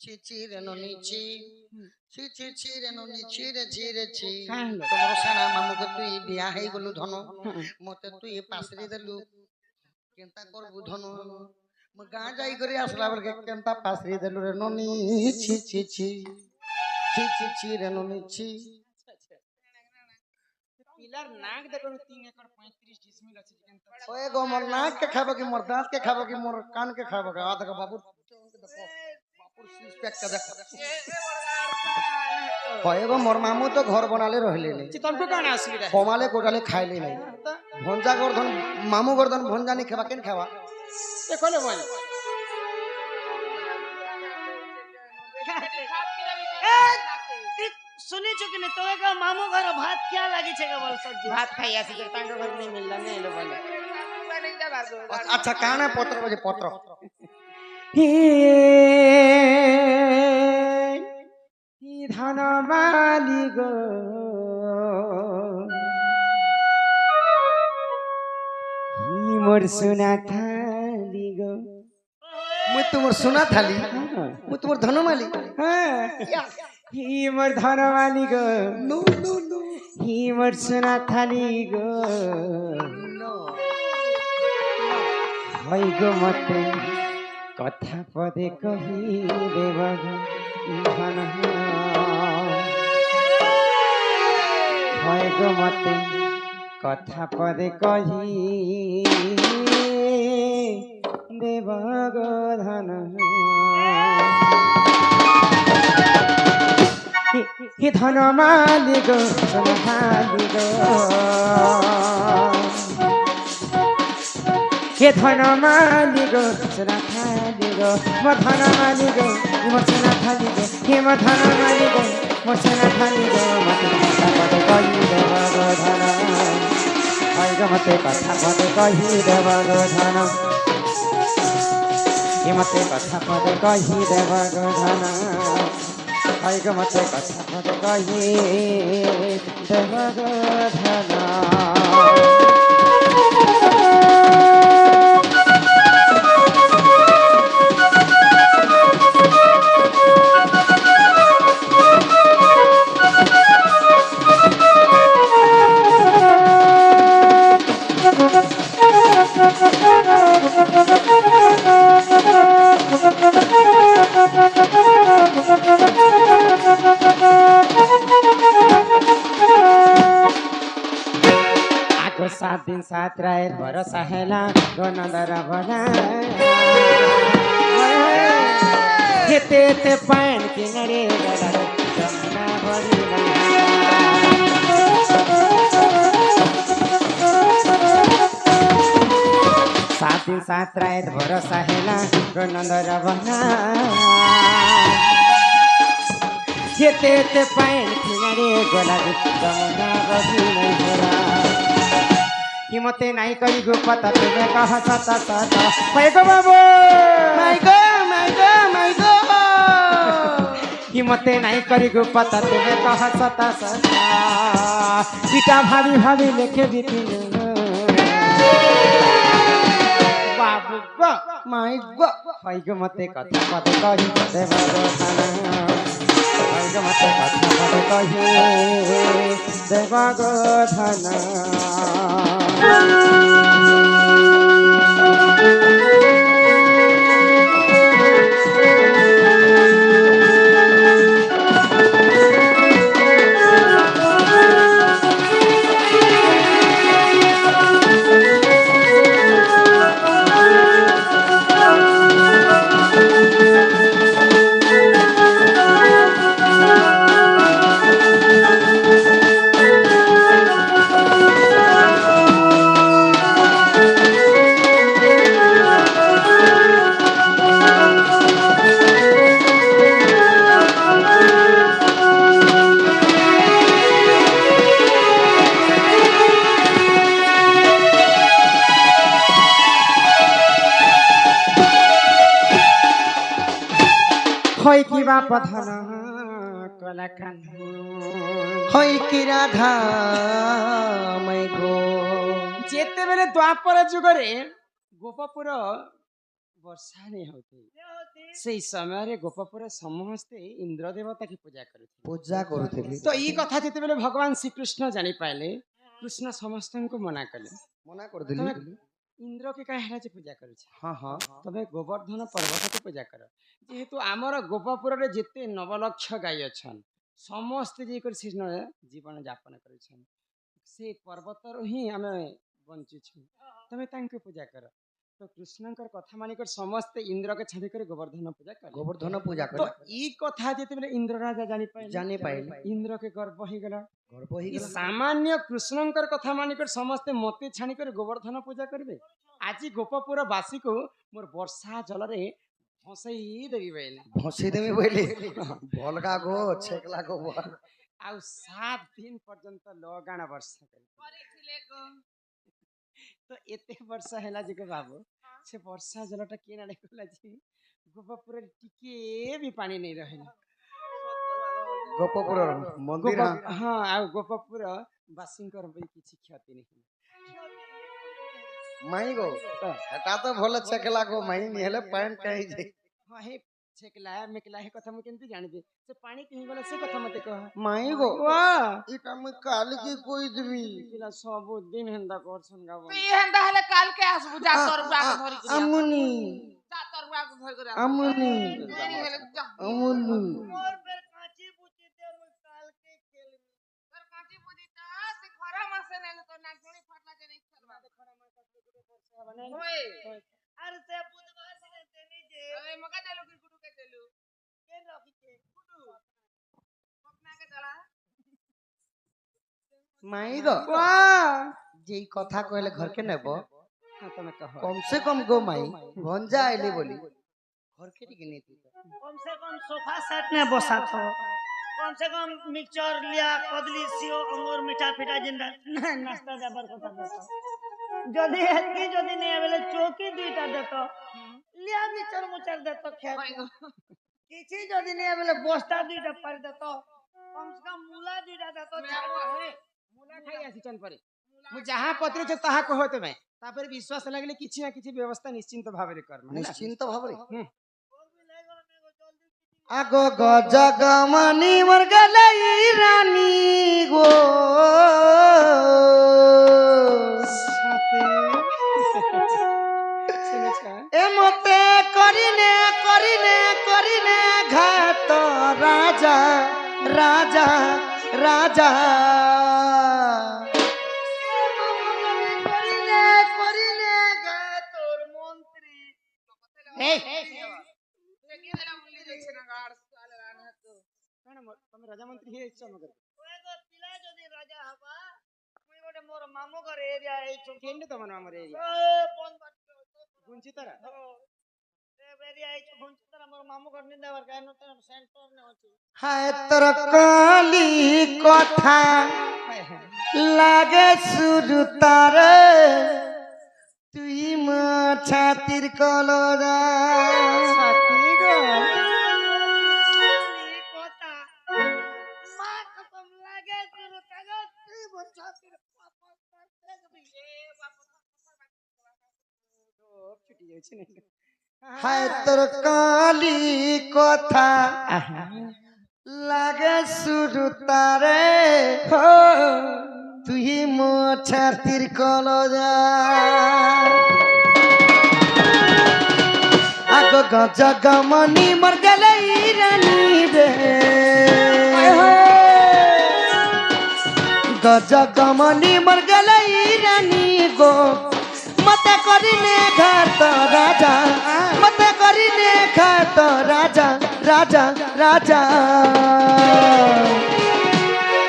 চিচিরে ননিচি চিচিরে ননিচিরে ঝিরেছি কাঁ হলো? তোর সানা মামুকে তুই বিয়া হয়ে গলু ধন মতে তুই পাশরি দেলু কেনতা করবু ধন মু গাঁ যাই করে আসলা বেলকে কেনতা পাশরি দেলু রে ননি ছি ছি ছি ছি ছি ছি রে ননি ছি পিলার নাক দেখো 3 একর 35 ডিসমিল আছে কিন্তু ওए गो मोर नाक के खाबो कि मोर दांत के खाबो कि मोर कान के खाबो आ देखो बाबू बाबू सिक्स पैक का देखो ओए गो मोर मामू तो घर बनाले रहले नहीं ची तुमको कौन असुविधा है कमाले कोटाले खाइले नहीं भंजा गर्दन मामू गर्दन भंजा नहीं खावा केन खावा देखो ले भाई सुनी चुकी नहीं तो का मामू घर भात क्या लगी छे का बोल सब्जी भात खाई ऐसे तो तांडो घर नहीं मिलला नहीं लो बोले अच्छा कान है पत्र बजे पत्र हि धन बाली गो हि मोर सुना थाली गो मुई तुमर सुना थाली मुई तुमर धनमाली हि मोर धन बाली गो नो नो नो हि मोर सुना थाली गो हई गो मते कथा पदे कही देव धन हई गो मते कथा पदे कही देव गो धन हि धन माली गो सोना थाली गो हे धन माली गो सोना थाली गो मोर धन माली गो मोर सोना थाली गो हे मोर धन माली गो मोर सोना थाली गो मते कथा पदे कही देव गो धन हई गो मते कथा पदे कही देव गो धन हे मते कथा पदे कही देव गो धन हई गो मते कथा पदे कही देव गो धन आगो 7 दिन 7 रात भरोसा हेला गनदर भला हेते ते पान किनरे गला जमना भरिला 7 दिन 7 रात भरोसा हेला गनदर भला हेते ते पान किनरे गला जमना भरिला हिमते नहीं करी गुपता तुझे कहा सता सता मैं गो बाबू माय गो हिमते नहीं करी गुपता तुझे कहा सता सता इटा भाभी भाभी लेके बीती बाबू गो माय गो भाई गो मते कथा पद कही देव गो थाना भाई गो मते कथा पद कही देव गो थाना হই কি বাপ ধন কলা কান হই কি রাধা মাই গো যেতেবেলে দ্বাপর যুগরে গোপপুর ବର୍ଷା नहीं होती সেই সময় গোপপুরে সমস্তে ইন্দ্র দেবতা কি পূজা করুଥିଲେ ପୂଜା କରୁଥିଲି তো এই কথা যেতবে ভগবান শ্রীকৃষ্ণ জানি পাইলে কৃষ্ণ সমস্ত মনা কলে ମନା କରିଥିଲି ତମେ ইন্দ্রকে কাহে যে পূজা করছে ହଁ ହଁ তবে গোবর্ধন পর্বতকে পূজা কর যেহেতু আমার গোপপুরে যেতে নবলক্ষ গাই অছন সমস্তে যে করে সে জীবন যাপন করেছেন সেই পর্বতর হি আমি বঞ্চিছু তুমি তাকে পূজা কর তো কৃষ্ণঙ্কর কথা মানিকর সমস্তে ইন্দ্রকে ছাড়ি করে গোবর্ধন পূজা কলে ଗୋବର୍ଦ୍ଧନ ପୂଜା তো କଲେ এই কথা যেতবে ইন্দ্র রাজা জানি পাইলে ଜାଣି ପାଇଲେ ইন্দ্রকে গর্ব হয়ে ଗର୍ବ এই ହେଇଗଲା সামান্য কৃষ্ণঙ্কর কথা মানিকর সমস্তে মতে ছাড়ি করে গোবর্ধন পূজা করবে আজি গোপপুর বাসীকে মোর বর্ষা জলরে ভসাই দেবি বলে ଭସେଇ ଦେବି ବୋଇଲେ ଭଲକା ଗୋ ଛେକଲା ଗୋ ଆଉ 7 ଦିନ ପର୍ଯ୍ୟନ୍ତ ଲଗାଣ ବର୍ଷା କରି ତ ଏତେ ବର୍ଷା ହେଲା ଯେ କେ ବାବୁ ସେ ବର୍ଷା ଜଲଟା କିଏ ଆଡେ ଗଲା ଯେ ଗୋପପୁରରେ ଟିକେ ବି ପାଣି ନେଇ ରହିଲା ଗୋପପୁର ମନ୍ଦିର ହଁ ଆଉ ଗୋପପୁର ବାସୀଙ୍କର ବି କିଛି କ୍ଷତି ନାହିଁ ମାଇଁ ଗୋ ଏଟା ତ ଭଲ ଛେକଲା ଗୋ ମାଇଁ ନି ହେଲେ ପାଣି କାହିଁ ଯାଇ ହଁ ହେ ଛେକଲା ମେକଲା ହେ କଥା ମୁଁ କେମିତି ଜାଣିବି ସେ ପାଣି କେହି ଗଲା ସେ କଥା ମତେ କହ ମାଇଁ ଗୋ वाह ଏଟା ମୁଁ କାଲି କି କହିଦେବି ପିଲା ସବୁ ଦିନ ହେନ୍ତା କରଛନ୍ ଗାବ তুই হেন্দা হলে কালকে আসবু যা তোর বাগ ধরি করে আমুনি যা তোর বাগ ধরি করে আমুনি দেরি হলে যা আমুনি মোর ফের কাঁচি বুচিতে মুই কালকে খেলবি তোর কাটি বুদিতা সে খরা মাসে নেলে তোর নাক গড়ি ফাটলা যে নাই খেলবা ওই আর সে বুধবার দিনে তেনি যে ওই মকা দেলু কি গুডু কে দেলু কে রখিছে গুডু স্বপ্না কে দলা ମାଇଁ ଗୋ वाह যে কথা କହିଲେ ଘରକେ ନେବ ହଁ ତମେ କହ କମ ସେ କମ ଗୋ ମାଇଁ ଭଞ୍ଜା ଆଇଲେ ବୋଲି ଘରକେ ଟିକେ ନେଇ कम से कम सोफा सेट में बसा थो कम से कम मिक्सचर लिया कदली सियो अंगूर मीठा फीटा जिंदा नाश्ता देबर কথা দেতো যদি হেলকি যদি নেই বেলে চৌকি দুইটা দেতো লিয়া মিক্সচর মুচার দেতো খেত কিছু যদি নেই বেলে বস্তা দুইটা পারি দেতো কম সে কম মুলা দুইটা দেতো ঝাড়ু ମୁଲା ଖାଇ ଆସିଛନ୍ ପରେ ମୁଁ ଯାହା ପତ୍ରଛ ତାହା କହ ତମେ ତାପରେ ବିଶ୍ୱାସ ଲାଗିଲେ କିଛି ନା କିଛି ବ୍ୟବସ୍ଥା ନିଶ୍ଚିନ୍ତ ଭାବରେ କର୍ମ ନିଶ୍ଚିନ୍ତ ଭାବରେ जल्दी ଆଗ ଗଜଗମନି ମର ଗଲଇ ରାନୀ ଗୋ এ মতে করিনে করিনে করিনে ঘাত রাজা রাজা রাজা করিনে করিনে ঘাতর মন্ত্রী সে কে দেলা মুলি দেখছ না গাড় সালে রানা তো ତମେ ରାଜାମନ୍ତ୍ରୀ ହେଇଛ ମଗର ওয়েগো পিলা যদি রাজা হবা মুই গোটে মোর মামু ঘর এরিয়া এই ছোট କେମିତି ତମ ଆମର ଏରିଆ বন বাট ଗୁଞ୍ଜି ତାରା এরিয়া এই ছোট তারা মোর মামু ঘর নিন্দা বার কাইনো তার সেন্টার নে আছে হায় তোর কালি কথা লাগে শুরু তারে তুই মা ছাতির কলরা ସାଥୀ গো কথা মা কসম লাগে তোর কাগজ তুই বছাতির পাপা করতে গবি ছুটি যাଉଛି ନାଇଁ হায় তোর কালি কথা লাগে শুরু তারে তুই মো ছাতির কলরা আগ গজগমনি মর গেলেই রানী রে গজগমনি মর গেলেই রানী গো মতে করিনে ঘাত রাজা মতে করিনে ঘাত রাজা রাজা রাজা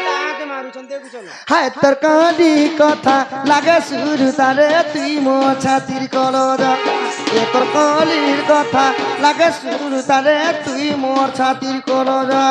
ତାହାକେ ମାରୁଛନ୍ତି ଦେଖୁଛ হায় তোর কালি কথা লাগে শুরু তারে তুই মো ছাতির কলরা এ তোর কালির কথা লাগে শুরু তারে তুই মোর ছাতির কলরা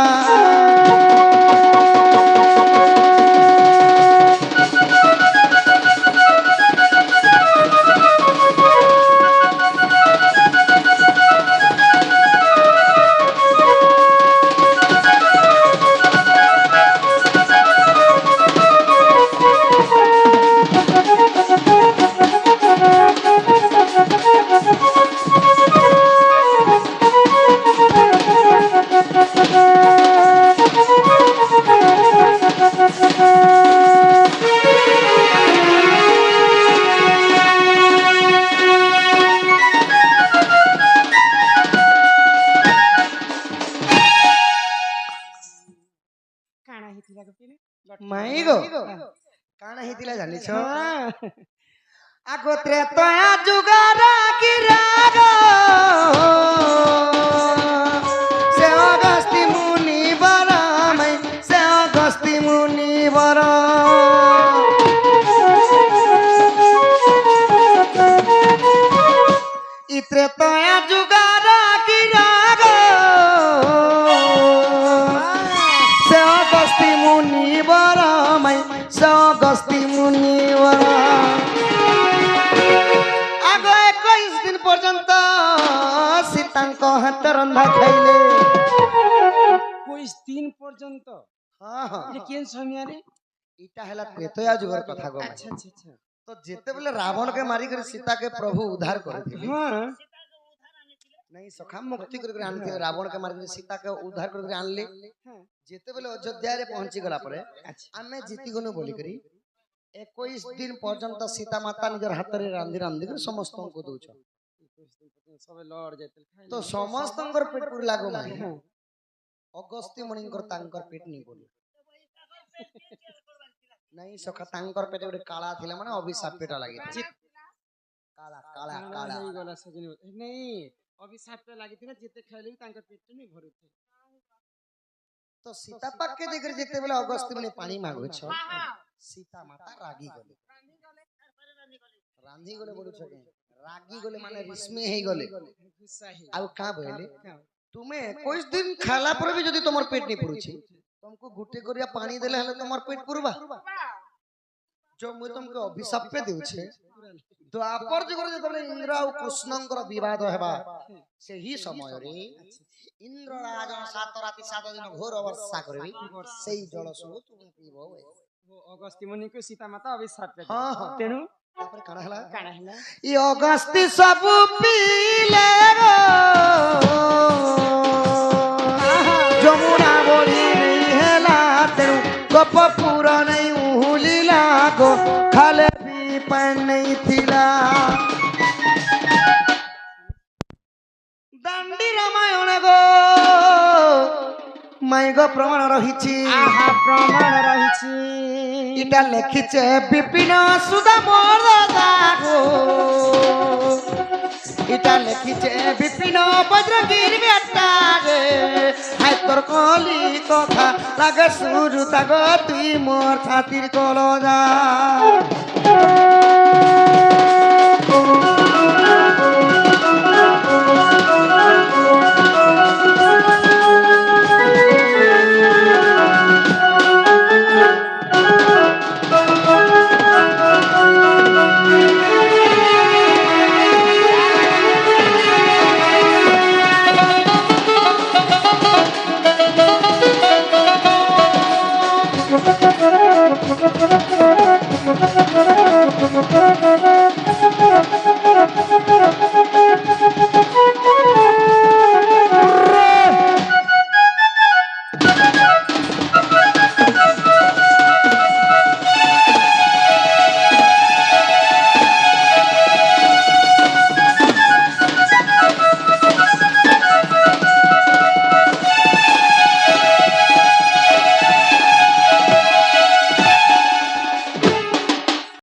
ମାଇ ଗୋ କାଣା ହେଇଥିଲା ଜାଣିଛ ଆଗ ତ୍ରେତୟା ଯୁଗର କିରାଗ ସେ ଅଗସ୍ତି ମୁନିବର ମାଇ ସେ ଅଗସ୍ତି ମୁନିବର ଇ ତ୍ରେତୟା ଯୁଗର କିରାଗ ସେ ଅଗସ୍ତି ମୁନିବର ମାଇ ସେ ଅଗସ୍ତି ମୁନିବର আগ 21 দিন পর্যন্ত সীতাঙ্ক হাত রন্ধা খাইলে 21 দিন পর্যন্ত হ্যাঁ হ্যাঁ এটা কেন সময় এটা হেলা ত্রেতয়া যুগর কথা গো আচ্ছা আচ্ছা আচ্ছা তো যেতেবেলে রাবণ কে মারি করে সীতা কে প্রভু উদ্ধার করেছিলেন হ্যাঁ नहीं सखा मुक्ति करके आनते रावण के मार के सीता के उद्धार करके आनले जेतेबेले अयोध्या रे पहुंची गला परे आमे जीती गनु बोली करी 21 दिन पर्यंत सीता माता निजर हाथ रे रांधी रांधी कर समस्त को दउछ সবে লড় যাইতে तो समस्त पेट पूरी लागो माई अगस्त्य मुनिंकर तांकर पेट नहीं बोली नहीं सखा तांकर पेट गोटे काला थिला माने अभिशाप पेटा लागि काला काला काला হয়ে গলা সজনী নেই অভিশাপটা লাগিছিল যেতে খাইলে তাঙ্কর পেটটা নি ভরুতে तो सीता पाक के देकर जेतेबेले अगस्त्य मुनि पानी मांगो छ सीता माता रागी गले रांधी गले बोलु छके रागी गले माने रिस्मी हेई गले गुस्सा হে आउ का भइले तुमे 21 दिन खाला पर भी जदी तमर पेट नहीं पुरुछि तुमको गुटे करिया पानी देले हले तमर पेट पुरबा जो मु तुमको अभिशाप पे देउ छे द्वापर जुगर जेतबेले इंद्र आ कृष्णंकर विवाद हेबा से ही समय रे इंद्र राजा 7 राति 7 दिन घोर वर्षा करबी सेई जल सब तुम पीबो ও অগস্ত্য মুনিকে সীতা মাতা অভিশাপ দেবে हां हां তেণু तापर काना हला কানা হলা ই অগস্তি সবু পিলে গো যমুনা বলি হেলা তেণু গোপপুর নাই উহুলিলা গো খালে বি পান নাই থিলা দান্ডি রামায়ণ গো মাই গো প্রমাণ রহিছি আহা প্রমাণ রহিছি ইটা লেখিছে বিপিন সুদা মোর দাগো ইটা লেখিছে বিপিন বজ্রগীর বেটা রে হাই তোর কলি কথা লাগে সুর তাগো তুই মোর ছাতির কলজা